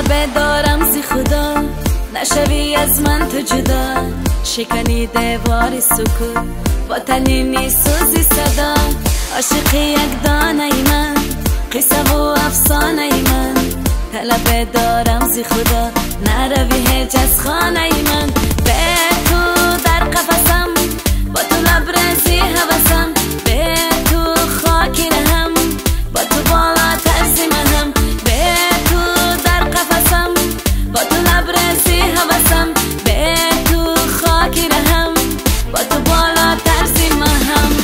طلب دارم زی خدا، نشوی از من تو جدا. شکنی دیوار سکوت با تنینی سوزی صدا. عاشقی یک دانه من، قصه و افسانه من. طلب دارم زی خدا، نروی هیچ از خانه من. به تو در قفسم، با تو لبرزی هوسم. به تو خاکی نهم، با تو بالا ترزی منم. به تو در قفسم، با تو لبرزی هوسم. به تو خاکی نهم، با تو بالا ترزی منم.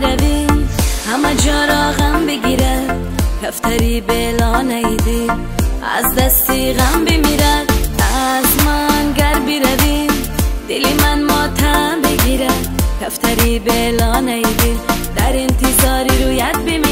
بروی همه جا را غم بگیرد، کفتری بلا نیدی از دستی غم بمیرد. از من گر بروی دلی من ماتم بگیرد، کفتری بلا نیدی در انتظاری رویت بمیرد.